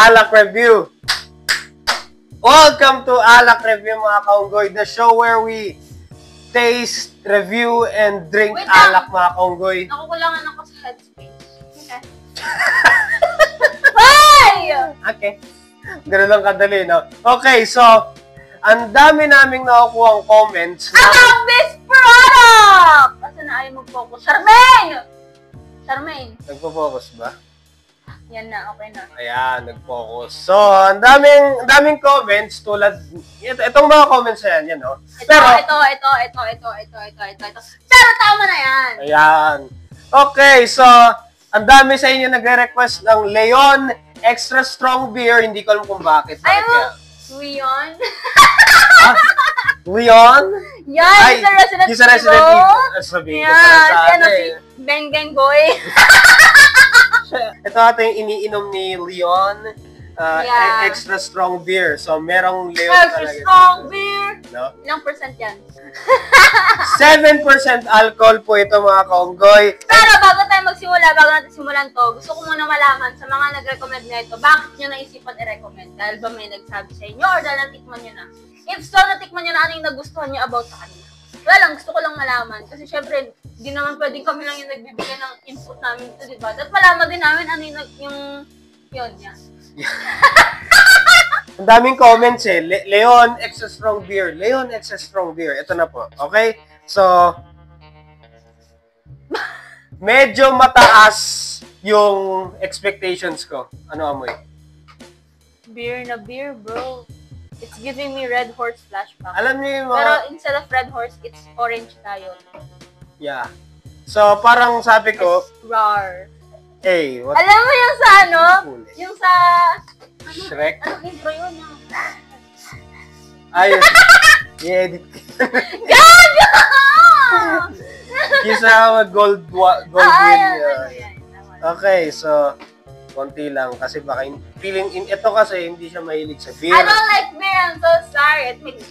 Alak Review. Welcome to Alak Review, mga kaunggoy, the show where we taste, review, and drink alak, mga kaunggoy. Nakukulangan ako sa headspace. Okay. Why? Okay. Ganun lang kadali, no? Okay, so, ang dami naming nakukuha ang comments about this product! Kasi na ayaw mag-focus. Charmaine! Charmaine. Nagpo-focus ba? Yan na, okay na. Ayan, nag-focus. So, ang daming comments tulad, itong mga comments na yan, no? Ito. Pero tama na yan. Ayan. Okay, so, ang dami sa inyo nagre-request ng Leon Extra Strong Beer. Hindi ko alam kung bakit. Leon? Leon? Yan, Ay, he's a Resident Evil. Sabihin ko Yan, sa yan si Bang Bang Boy. Ito ating iniinom ni Leon. Extra Strong Beer. So, merong Leon Extra Strong Beer. No? Ilang percent yan? 7% alcohol po ito, mga kaunggoy. Pero bago natin simulan to, gusto ko muna malaman sa mga nag-recommend na ito, bakit nyo naisipan i-recommend? Dahil ba may nagsabi sa inyo or dahil natikman nyo na? If so, natikman nyo na ano yung nagustuhan nyo about sa kanila? Well, lang, gusto ko lang malaman. Kasi syempre, di naman pwedeng kami lang yung nagbibigay ng input namin ito, diba? At malaman din namin ano yung yun niya. Ang daming comments eh. Leon Extra Strong Beer. Leon Extra Strong Beer. Ito na po. Okay? So, medyo mataas yung expectations ko. Ano amoy? Beer na beer, bro. It's giving me Red Horse flashback. Alam niyo yung mga... Pero instead of Red Horse, it's orange tayo. Yeah. So, parang sabi ko... It's rar. Hey, what? Alam mo yung sa ano? Yung sa... Shrek? Anong intro yun? Ayun. I-edit ko. Gaga! Kisa gold win. Yan. Okay, so... konti lang kasi baka feeling ito kasi hindi siya mahilig sa beer. I don't like beer. I'm so sorry. It makes...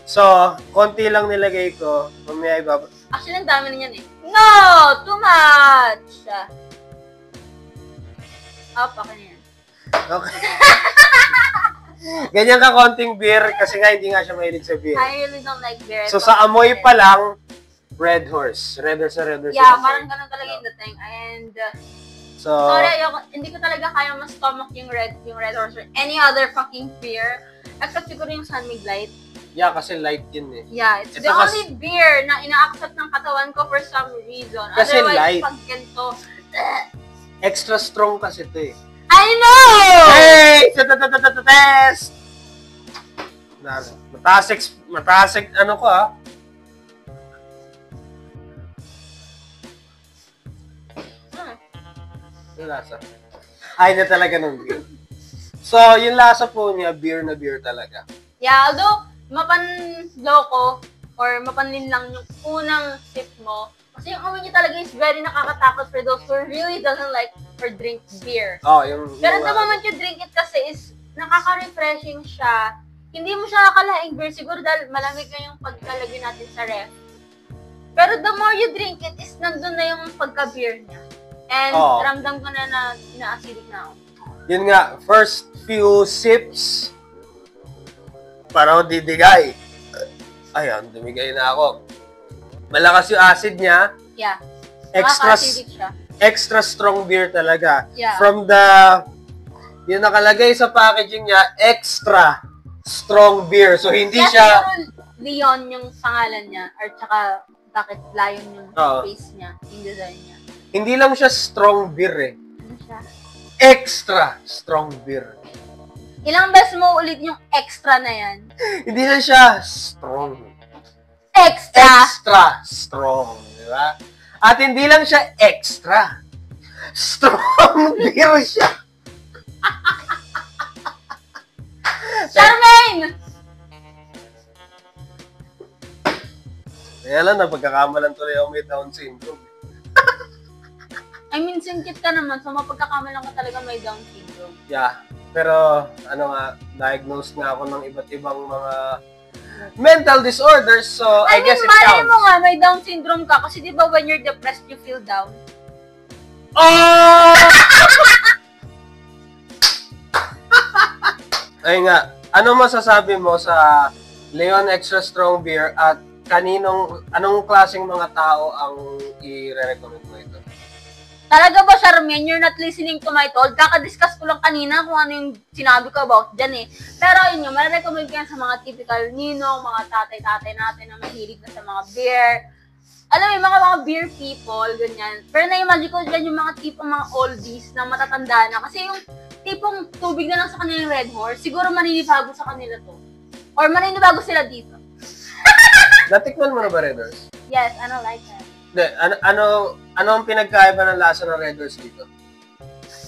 So, konti lang nilagay ko. Mamaya ibaba. Actually, ang dami na yan eh. No! Too much! Up, ako na yan. Okay. Ganyan ka konting beer kasi nga hindi nga siya mahilig sa beer. I really don't like beer. So, sa amoy pa lang, Red Horse. Red Horse. Yeah, parang ganun talaga yung dating. And, so, sorry, hindi ko talaga kaya ma-stomach yung red horse or any other fucking beer. Except siguro yung San Mig Light. yeah, kasi light yun eh. Yeah, it's Ito the only beer na ina-accept ng katawan ko for some reason. Kasi otherwise, light. pag ganito, Extra strong kasi ito eh. I know! Hey! Test! Mataas, ano ko ah. Yung lasa. Ay na talaga ng beer. So, yung lasa po niya, beer na beer talaga. Yeah, although, mapanloko or mapanlin lang yung unang sip mo, kasi yung amoy niya talaga is very nakakatakot for those who really doesn't like or drink beer. Oh, yung... Pero the moment you drink it kasi is nakaka-refreshing siya. Hindi mo siya akalaing beer siguro dahil malamig na yung pagkalagay natin sa ref. Pero the more you drink it is nandun na yung pagka-beer niya. And ramdam ko na na-acidic na ako. Yun nga, first few sips, parang didigay. Ayan, dumigay na ako. Malakas yung acid niya. Yeah. Nakaka-acidic siya. Extra strong beer talaga. Yeah. From yung nakalagay sa packaging niya, extra strong beer. So, hindi siya... Leon yung pangalan niya, or tsaka bakit lion yung face niya, yung design niya. Hindi lang siya strong beer eh. Ano siya? Extra strong beer. Ilang beses mo ulit yung extra na yan? Hindi na siya strong. Extra strong. Di ba? At hindi lang siya extra. Strong beer siya. Charmaine! Kaya lang, napagkakamalan tuloy ako may Down syndrome. I mean, singkit ka naman, so mapagkakamalan ka talaga may Down syndrome. Yeah. Pero, diagnosed nga ako ng iba't ibang mga mental disorders, so I guess it counts. Malay mo nga, may Down syndrome ka, kasi di ba when you're depressed, you feel down? Oh! Ay nga, ano masasabi mo sa Leon Extra Strong Beer at anong klaseng mga tao ang i-recommend mo ito? Talaga ba, Charmaine, you're not listening to my thought? Kaka-discuss ko lang kanina kung ano yung sinabi ko about dyan eh. Pero yun yung, marirecommend ko yan sa mga typical ninong, mga tatay-tatay natin na mahilig na sa mga beer. Alam mo, yung mga beer people, ganyan. Pero na-imagine ko dyan yung mga tipong mga oldies na matatanda na. Kasi yung tipong tubig na lang sa kanila yung Red Horse, siguro maninibago sa kanila to. Or maninibago sila dito. Natikman mo na ba Red Horse? Yes, I don't like that. Ano ang pinagkaiba ng lasa ng Red Horse dito?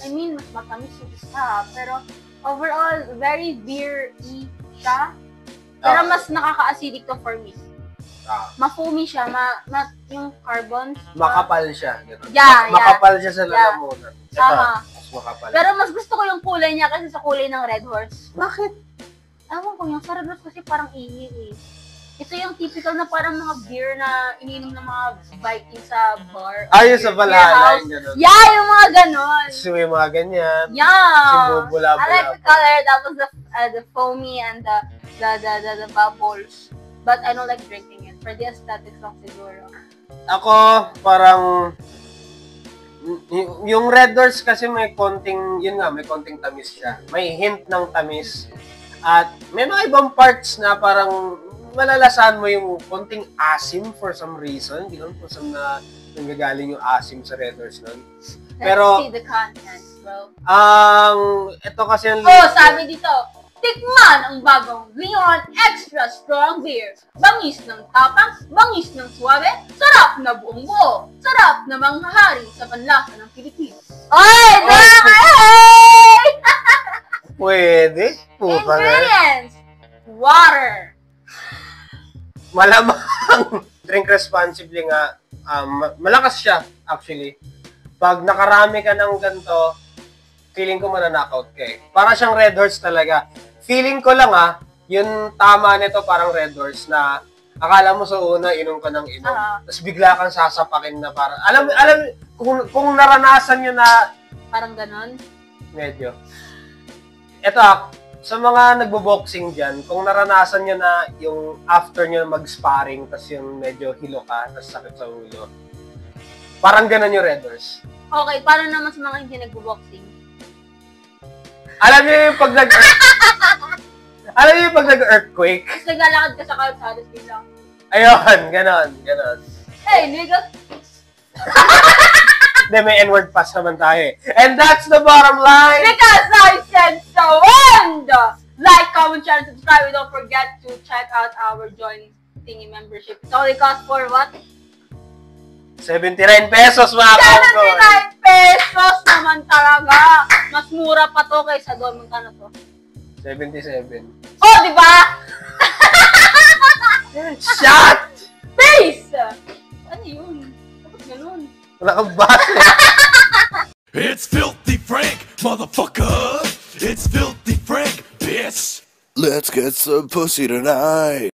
I mean, mas matamis yung isa. Pero overall, very beer-y siya. Pero mas nakaka-acidic to for me. Ma-foamy siya. Yung carbon. Makapal siya. Yeah. Makapal siya sa lalamunan. Ito, mas makapal. Pero mas gusto ko yung kulay niya kasi sa kulay ng Red Horse. Bakit? Ewan ko yung sa Red Horse kasi parang ihi eh. Ito yung typical na parang mga beer na ininom ng mga Viking sa bar. Yung sa Valhalla, yung gano'n. Yeah, yung mga gano'n. So, yung mga ganyan. Yeah. Bubula-bula. I like the color. That was the foamy and the bubbles. But I don't like drinking it. For the aesthetics lang siguro. Ako, parang yung Red Horse kasi may konting tamis siya. May hint ng tamis. At may mga ibang parts na parang malalasahan mo yung konting asim for some reason. Hindi naman kung saan na nanggagaling yung asim sa Red Horse nun. Pero, let's see the content, bro. ito kasi yung... Sabi dito, tikman ang bagong Leon Extra Strong Beer. Bangis ng tapang, bangis ng suwabe, sarap na buong buo. Sarap na manghahari sa panlasa ng Pilipinas. Ay! Pwede. Ingredients! Water. Malamang drink responsibly nga. Malakas siya, actually. Pag nakarami ka ng ganito, feeling ko mananakaut ka eh. Para siyang Red Horse talaga. Feeling ko lang yung tama nito parang Red Horse na akala mo sa una, inom ka ng inom. Tapos bigla kang sasapakin na parang, alam kung naranasan nyo na, parang ganon? Medyo. Ito, sa mga nagbo-boxing dyan, kung naranasan nyo na yung after nyo mag-sparring, tapos yung medyo hilo ka, tapos sakit sa ulo, parang ganon yung Red Horse. Okay, paano naman sa mga hindi nagbo-boxing? Alam niyo yung pag nag-earthquake? Tapos naglalakad ka sa kalsada, bilang. Ayun, ganon. Hey, nigga! Hindi, may N-word pass naman tayo eh. And that's the bottom line! Because I said so! And like, comment, share, and subscribe. And don't forget to check out our Join Thingy membership. It only costs for what? 79 pesos mga kaungkoy! 79 pesos naman talaga! Mas mura pa to kaysa doon. Magkano to? 77. Oh, di ba? Shot! Face! Ano yun? Dapat ganun. Wala kang base. It's Filthy Frank, motherfucker! It's Filthy Frank, bitch! Let's get some pussy tonight!